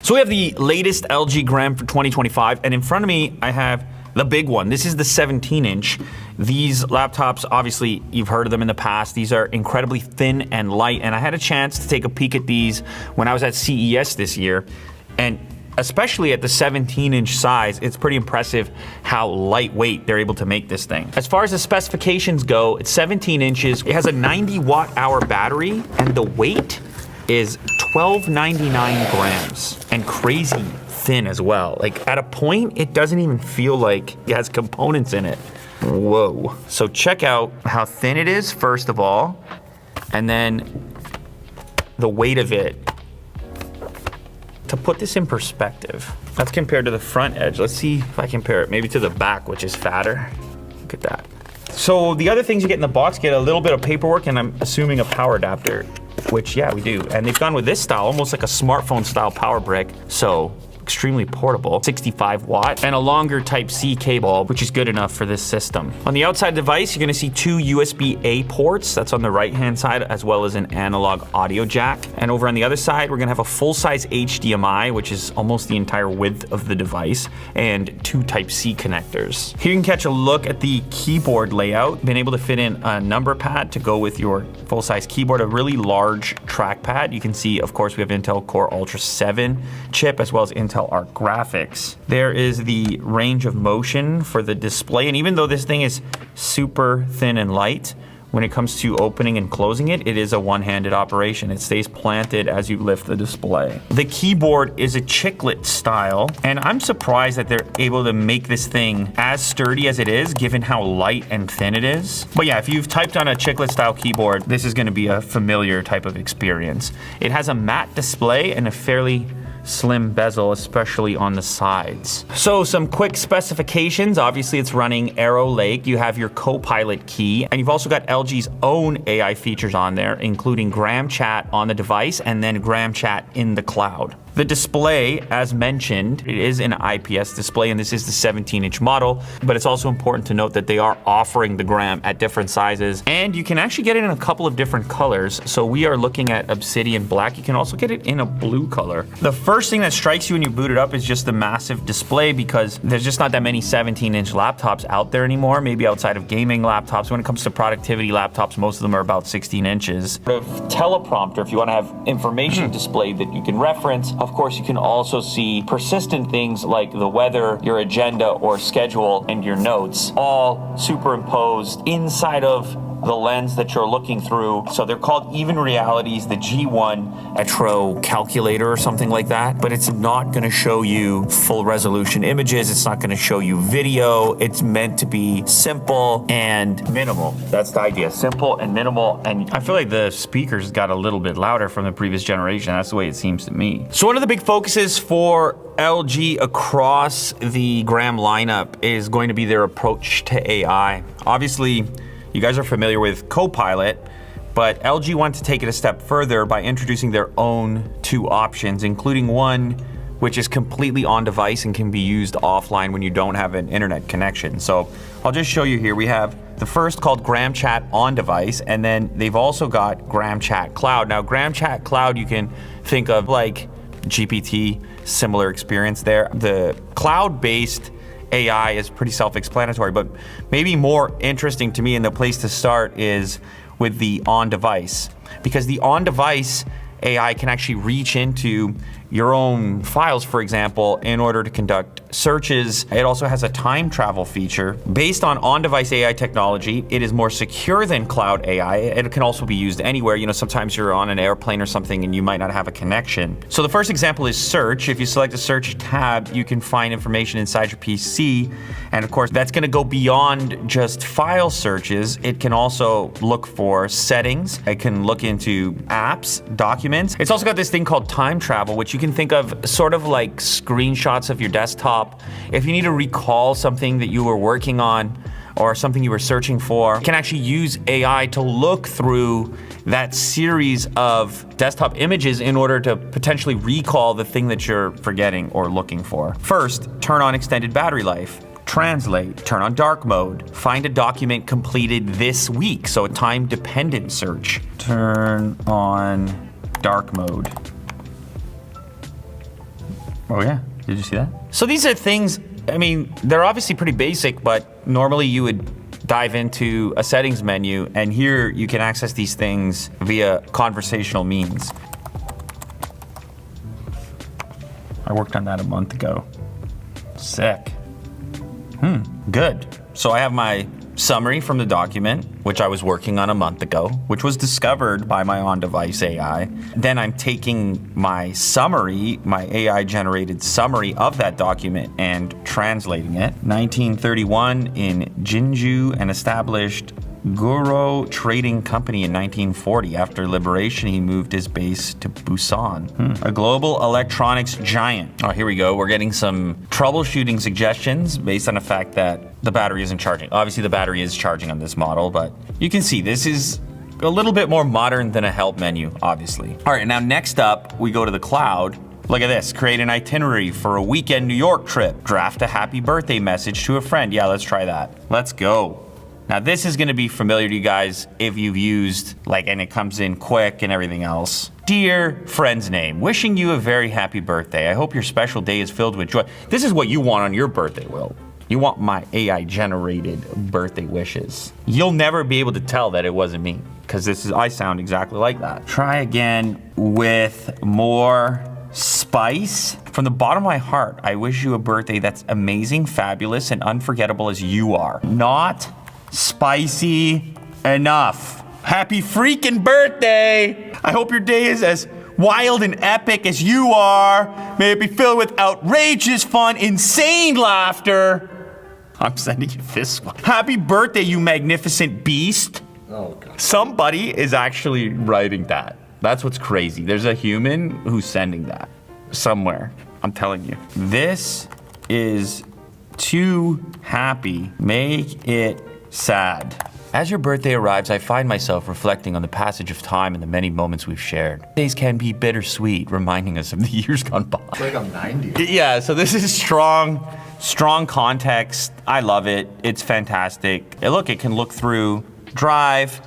So we have the latest LG Gram for 2025, and in front of me, I have the big one. This is the 17-inch. These laptops, obviously, you've heard of them in the past. These are incredibly thin and light, and I had a chance to take a peek at these when I was at CES this year, and especially at the 17-inch size, it's pretty impressive how lightweight they're able to make this thing. As far as the specifications go, it's 17 inches. It has a 90 watt-hour battery, and the weight is 1299 grams, and crazy thin as well. Like, at a point, it doesn't even feel like it has components in it. Whoa. So check out how thin it is, first of all, and then the weight of it. To put this in perspective, that's compared to the front edge. Let's see if I compare it maybe to the back, which is fatter. Look at that. So the other things you get in the box, get a little bit of paperwork, and I'm assuming a power adapter, which, yeah, we do. And they've gone with this style, almost like a smartphone style power brick. So extremely portable, 65 watt, and a longer Type-C cable, which is good enough for this system. On the outside device, you're gonna see two USB-A ports. That's on the right-hand side, as well as an analog audio jack. And over on the other side, we're gonna have a full-size HDMI, which is almost the entire width of the device, and two Type-C connectors. Here you can catch a look at the keyboard layout. Been able to fit in a number pad to go with your full-size keyboard, a really large trackpad. You can see, of course, we have Intel Core Ultra 7 chip, as well as Intel Arc graphics. There is the range of motion for the display, and even though this thing is super thin and light, when it comes to opening and closing it, it is a one-handed operation. It stays planted as you lift the display. The keyboard is a chiclet style, and I'm surprised that they're able to make this thing as sturdy as it is, given how light and thin it is. But yeah, if you've typed on a chiclet style keyboard, this is gonna be a familiar type of experience. It has a matte display and a fairly slim bezel, especially on the sides. So some quick specifications. Obviously, it's running Arrow Lake. You have your Copilot key, and you've also got LG's own AI features on there, including Gram Chat on the device and then Gram Chat in the cloud. The display, as mentioned, it is an IPS display, and this is the 17-inch model, but it's also important to note that they are offering the Gram at different sizes, and you can actually get it in a couple of different colors. So we are looking at Obsidian Black. You can also get it in a blue color. The first thing that strikes you when you boot it up is just the massive display, because there's just not that many 17-inch laptops out there anymore, maybe outside of gaming laptops. When it comes to productivity laptops, most of them are about 16 inches. Teleprompter, if you want to have information displayed that you can reference. Of course, you can also see persistent things like the weather, your agenda or schedule, and your notes, all superimposed inside of the lens that you're looking through. So they're called even realities, the G1 Etro calculator or something like that, but it's not gonna show you full resolution images. It's not gonna show you video. It's meant to be simple and minimal. That's the idea, simple and minimal. And I feel like the speakers got a little bit louder from the previous generation. That's the way it seems to me. So one of the big focuses for LG across the Gram lineup is going to be their approach to AI. Obviously, you guys are familiar with Copilot, but LG wanted to take it a step further by introducing their own two options, including one which is completely on device and can be used offline when you don't have an internet connection. So I'll just show you here. We have the first called Gram Chat on device, and then they've also got Gram Chat Cloud. Now, Gram Chat Cloud, you can think of like GPT, similar experience there. The cloud-based AI is pretty self-explanatory, but maybe more interesting to me, and the place to start is with the on-device, because the on-device AI can actually reach into your own files, for example, in order to conduct searches. It also has a time travel feature. Based on-device AI technology, it is more secure than cloud AI. It can also be used anywhere. You know, sometimes you're on an airplane or something and you might not have a connection. So the first example is search. If you select a search tab, you can find information inside your PC. And of course, that's gonna go beyond just file searches. It can also look for settings. It can look into apps, documents. It's also got this thing called time travel, which you can think of sort of like screenshots of your desktop. If you need to recall something that you were working on or something you were searching for, you can actually use AI to look through that series of desktop images in order to potentially recall the thing that you're forgetting or looking for. First, turn on extended battery life. Translate, turn on dark mode, find a document completed this week, so a time-dependent search. Turn on dark mode. Oh yeah, did you see that? So these are things, I mean, they're obviously pretty basic, but normally you would dive into a settings menu, and here you can access these things via conversational means. I worked on that a month ago. Sick. Good. So I have my summary from the document, which I was working on a month ago, which was discovered by my on-device AI. Then I'm taking my summary, my AI-generated summary of that document and translating it. 1931 in Jinju, and established Guro Trading Company in 1940. After liberation, he moved his base to Busan. A global electronics giant. Oh, here we go. We're getting some troubleshooting suggestions based on the fact that the battery isn't charging. Obviously, the battery is charging on this model, but you can see this is a little bit more modern than a help menu, obviously. All right, now next up, we go to the cloud. Look at this. Create an itinerary for a weekend New York trip. Draft a happy birthday message to a friend. Yeah, let's try that. Let's go. Now this is gonna be familiar to you guys if you've used, and it comes in quick and everything else. Dear friend's name, wishing you a very happy birthday. I hope your special day is filled with joy. This is what you want on your birthday, Will. You want my AI generated birthday wishes. You'll never be able to tell that it wasn't me, because I sound exactly like that. Try again with more spice. From the bottom of my heart, I wish you a birthday that's amazing, fabulous, and unforgettable as you are. Not spicy enough. Happy freaking birthday! I hope your day is as wild and epic as you are. May it be filled with outrageous fun, insane laughter. I'm sending you this one. Happy birthday, you magnificent beast. Oh, God. Somebody is actually writing that. That's what's crazy. There's a human who's sending that somewhere. I'm telling you. This is too happy. Make it sad. As your birthday arrives, I find myself reflecting on the passage of time and the many moments we've shared. Days can be bittersweet, reminding us of the years gone by. It's like I'm 90. Yeah, so this is strong context. I love it. It's fantastic. And look, it can look through Drive.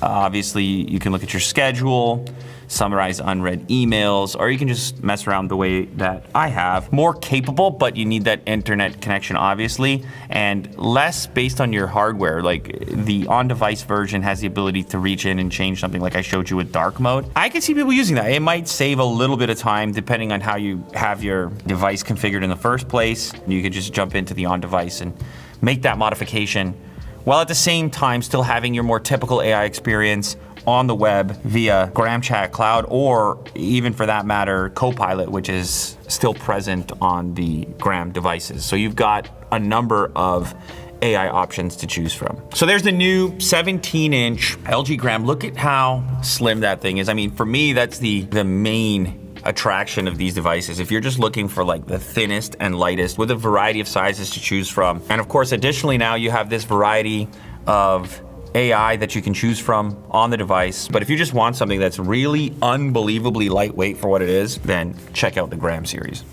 Obviously, you can look at your schedule, summarize unread emails, or you can just mess around the way that I have. More capable, but you need that internet connection, obviously, and less based on your hardware. Like the on-device version has the ability to reach in and change something like I showed you with dark mode. I can see people using that. It might save a little bit of time depending on how you have your device configured in the first place. You could just jump into the on-device and make that modification, while at the same time still having your more typical AI experience on the web via GramChat Cloud, or even for that matter, Copilot, which is still present on the Gram devices. So you've got a number of AI options to choose from. So there's the new 17-inch LG Gram. Look at how slim that thing is. I mean, for me, that's the main attraction of these devices. If you're just looking for the thinnest and lightest with a variety of sizes to choose from. And of course, additionally now you have this variety of AI that you can choose from on the device. But if you just want something that's really unbelievably lightweight for what it is, then check out the Gram series.